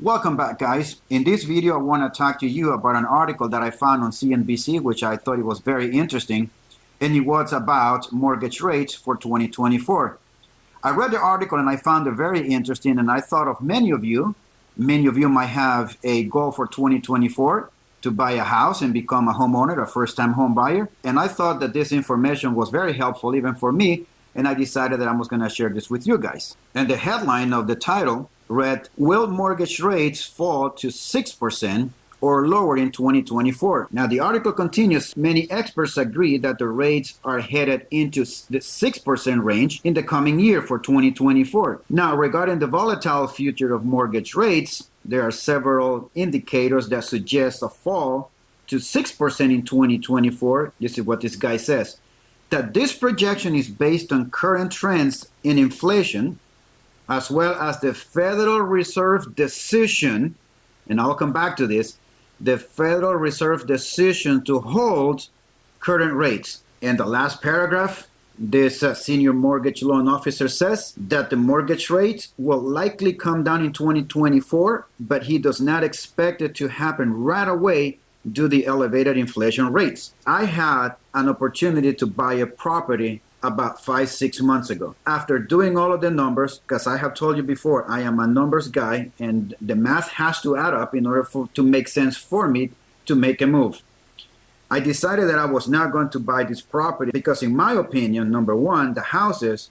Welcome back, guys. In this video, I want to talk to you about an article that I found on CNBC, which I thought it was very interesting, and it was about mortgage rates for 2024. I read the article and I found it very interesting, and I thought of many of you. Many of you might have a goal for 2024 to buy a house and become a homeowner, a first-time home buyer. And I thought that this information was very helpful even for me, and I decided that I was going to share this with you guys. And the headline of the title read, "Will mortgage rates fall to 6% or lower in 2024?" Now, the article continues, many experts agree that the rates are headed into the 6% range in the coming year for 2024. Now, regarding the volatile future of mortgage rates, there are several indicators that suggest a fall to 6% in 2024. This is what this guy says, that this projection is based on current trends in inflation, as well as the Federal Reserve decision, and I'll come back to this, the Federal Reserve decision to hold current rates. In the last paragraph, this senior mortgage loan officer says that the mortgage rate will likely come down in 2024, but he does not expect it to happen right away due to the elevated inflation rates. I had an opportunity to buy a property about 5-6 months ago. After doing all of the numbers, because I have told you before, I am a numbers guy and the math has to add up in order to make sense for me to make a move. I decided that I was not going to buy this property because, in my opinion, number one, the houses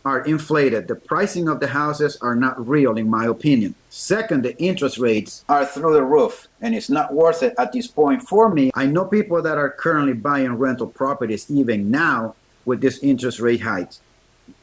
are inflated. The pricing of the houses are not real, in my opinion. Second, the interest rates are through the roof, and it's not worth it at this point for me. I know people that are currently buying rental properties even now with this interest rate hikes.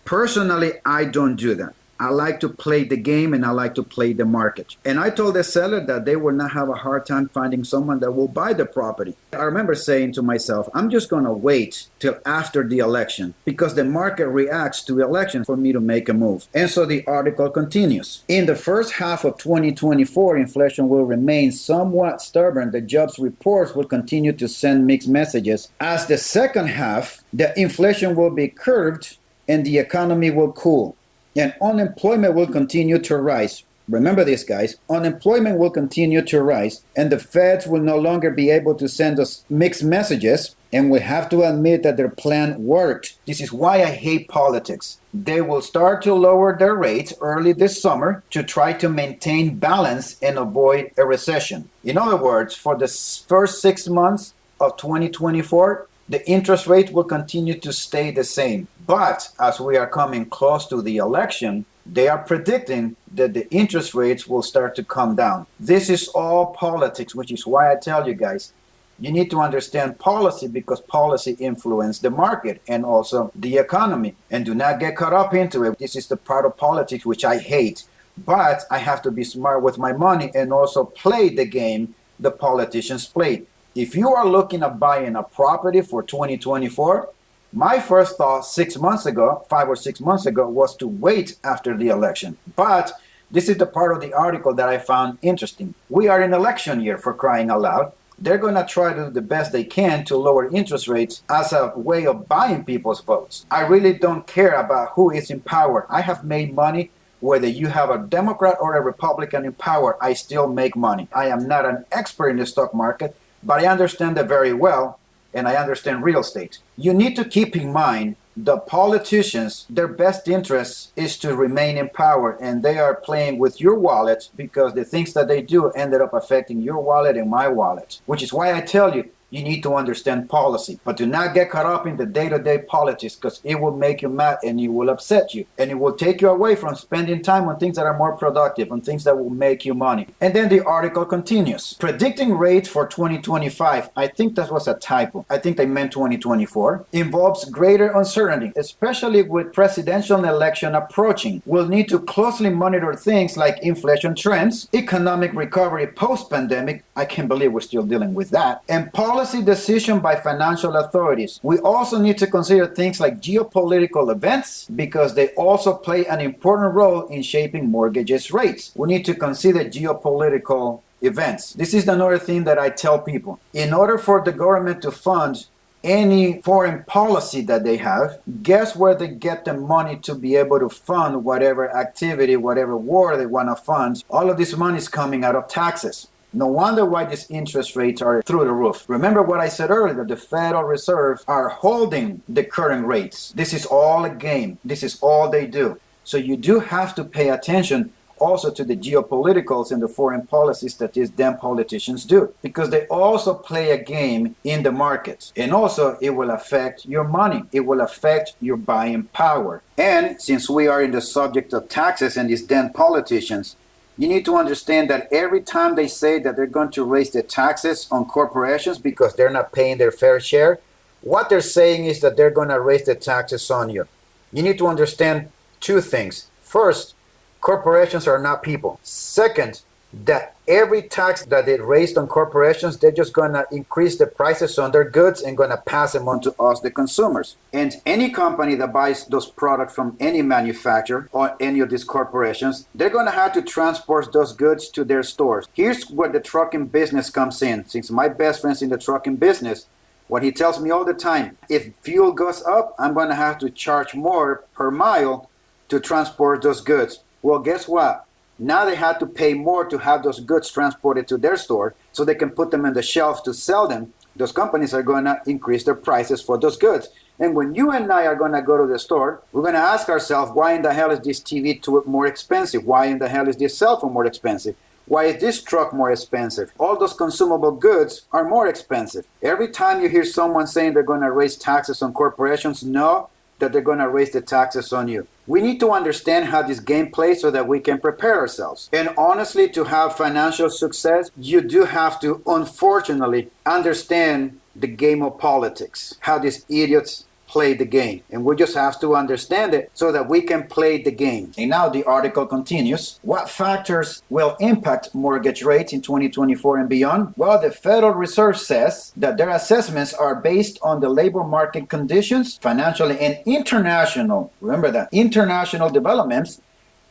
Personally, I don't do that. I like to play the game and I like to play the market. And I told the seller that they will not have a hard time finding someone that will buy the property. I remember saying to myself, I'm just going to wait till after the election because the market reacts to the election for me to make a move. And so the article continues. In the first half of 2024, inflation will remain somewhat stubborn. The jobs reports will continue to send mixed messages. As the second half, the inflation will be curbed and the economy will cool. And unemployment will continue to rise. Remember this, guys. Unemployment will continue to rise, and the feds will no longer be able to send us mixed messages, and we have to admit that their plan worked. This is why I hate politics. They will start to lower their rates early this summer to try to maintain balance and avoid a recession. In other words, for the first 6 months of 2024, the interest rate will continue to stay the same. But as we are coming close to the election, they are predicting that the interest rates will start to come down. This is all politics, which is why I tell you guys, you need to understand policy because policy influences the market and also the economy. And do not get caught up into it. This is the part of politics which I hate. But I have to be smart with my money and also play the game the politicians play. If you are looking at buying a property for 2024, my first thought 6 months ago, 5 or 6 months ago, was to wait after the election. But this is the part of the article that I found interesting. We are in election year, for crying out loud. They're going to try to do the best they can to lower interest rates as a way of buying people's votes. I really don't care about who is in power. I have made money. Whether you have a Democrat or a Republican in power, I still make money. I am not an expert in the stock market, but I understand it very well, and I understand real estate. You need to keep in mind the politicians, their best interest is to remain in power, and they are playing with your wallet because the things that they do ended up affecting your wallet and my wallet, which is why I tell you, you need to understand policy, but do not get caught up in the day-to-day politics because it will make you mad and it will upset you and it will take you away from spending time on things that are more productive, on things that will make you money. And then the article continues. Predicting rates for 2025, I think that was a typo. I think they meant 2024, involves greater uncertainty, especially with presidential election approaching. We'll need to closely monitor things like inflation trends, economic recovery post-pandemic, I can't believe we're still dealing with that, and policy decision by financial authorities. We also need to consider things like geopolitical events because they also play an important role in shaping mortgages rates. We need to consider geopolitical events. This is another thing that I tell people. In order for the government to fund any foreign policy that they have, guess where they get the money to be able to fund whatever activity, whatever war they want to fund? All of this money is coming out of taxes. No wonder why these interest rates are through the roof. Remember what I said earlier, the Federal Reserve are holding the current rates. This is all a game. This is all they do. So you do have to pay attention also to the geopoliticals and the foreign policies that these damn politicians do, because they also play a game in the markets, and also it will affect your money, it will affect your buying power. And since we are in the subject of taxes and these damn politicians, you need to understand that every time they say that they're going to raise the taxes on corporations because they're not paying their fair share, what they're saying is that they're going to raise the taxes on you. You need to understand two things. First, corporations are not people. Second, that every tax that they raised on corporations, they're just going to increase the prices on their goods and going to pass them on to us, the consumers. And any company that buys those products from any manufacturer or any of these corporations, they're going to have to transport those goods to their stores. Here's where the trucking business comes in. Since my best friend's in the trucking business, what he tells me all the time, if fuel goes up, I'm going to have to charge more per mile to transport those goods. Well, guess what? Now they have to pay more to have those goods transported to their store so they can put them on the shelf to sell them. Those companies are going to increase their prices for those goods. And when you and I are going to go to the store, we're going to ask ourselves, why in the hell is this TV more expensive? Why in the hell is this cell phone more expensive? Why is this truck more expensive? All those consumable goods are more expensive. Every time you hear someone saying they're going to raise taxes on corporations, know that they're going to raise the taxes on you. We need to understand how this game plays so that we can prepare ourselves. And honestly, to have financial success, you do have to, unfortunately, understand the game of politics, how these idiots play the game. And we just have to understand it so that we can play the game. And now the article continues. What factors will impact mortgage rates in 2024 and beyond? Well, the Federal Reserve says that their assessments are based on the labor market conditions, financially and international, remember that, international developments,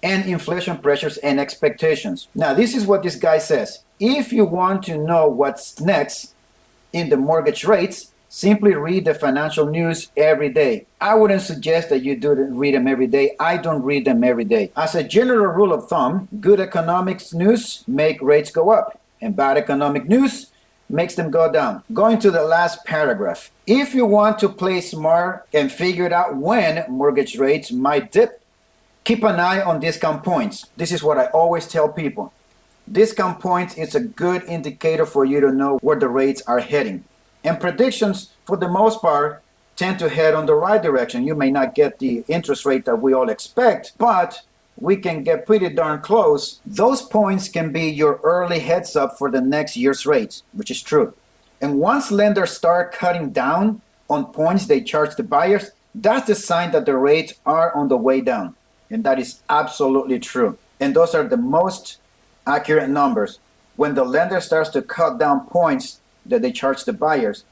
and inflation pressures and expectations. Now, this is what this guy says. If you want to know what's next in the mortgage rates, simply read the financial news every day. I wouldn't suggest that you read them every day. I don't read them every day. As a general rule of thumb, good economics news make rates go up, and bad economic news makes them go down. Going to the last paragraph. If you want to play smart and figure it out when mortgage rates might dip, keep an eye on discount points. This is what I always tell people. Discount points is a good indicator for you to know where the rates are heading. And predictions, for the most part, tend to head on the right direction. You may not get the interest rate that we all expect, but we can get pretty darn close. Those points can be your early heads up for the next year's rates, which is true. And once lenders start cutting down on points they charge the buyers, that's the sign that the rates are on the way down. And that is absolutely true. And those are the most accurate numbers. When the lender starts to cut down points that they charge the buyers,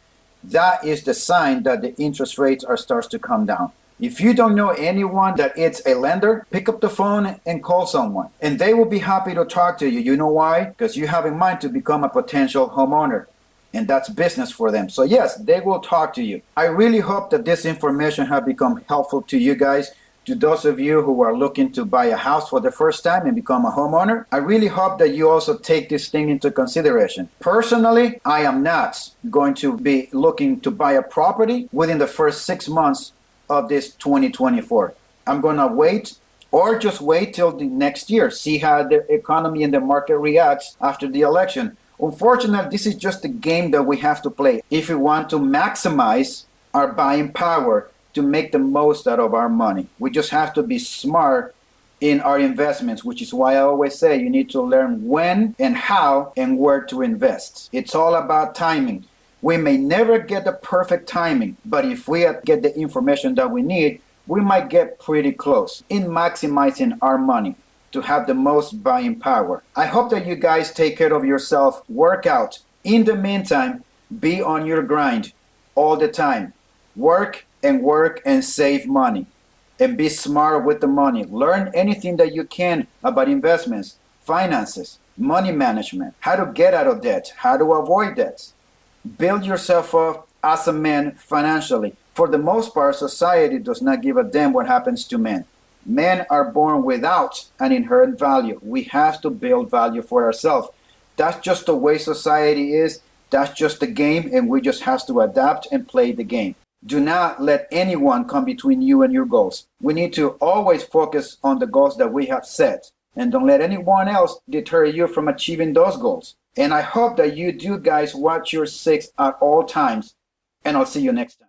that is the sign that the interest rates starts to come down. If you don't know anyone that it's a lender, pick up the phone and call someone, and they will be happy to talk to you. You know why? Because you have in mind to become a potential homeowner, and that's business for them. So yes, they will talk to you. I really hope that this information has become helpful to you guys. To those of you who are looking to buy a house for the first time and become a homeowner, I really hope that you also take this thing into consideration. Personally, I am not going to be looking to buy a property within the first 6 months of this 2024. I'm going to wait, or just wait till the next year, see how the economy and the market reacts after the election. Unfortunately, this is just the game that we have to play if we want to maximize our buying power, to make the most out of our money. We just have to be smart in our investments, which is why I always say you need to learn when and how and where to invest. It's all about timing. We may never get the perfect timing, but if we get the information that we need, we might get pretty close in maximizing our money to have the most buying power. I hope that you guys take care of yourself, work out. In the meantime, be on your grind all the time. Work and save money, and be smart with the money. Learn anything that you can about investments, finances, money management, how to get out of debt, how to avoid debts. Build yourself up as a man financially. For the most part, society does not give a damn what happens to men. Men are born without an inherent value. We have to build value for ourselves. That's just the way society is. That's just the game, and we just have to adapt and play the game. Do not let anyone come between you and your goals. We need to always focus on the goals that we have set, and don't let anyone else deter you from achieving those goals. And I hope that you do guys watch your six at all times, and I'll see you next time.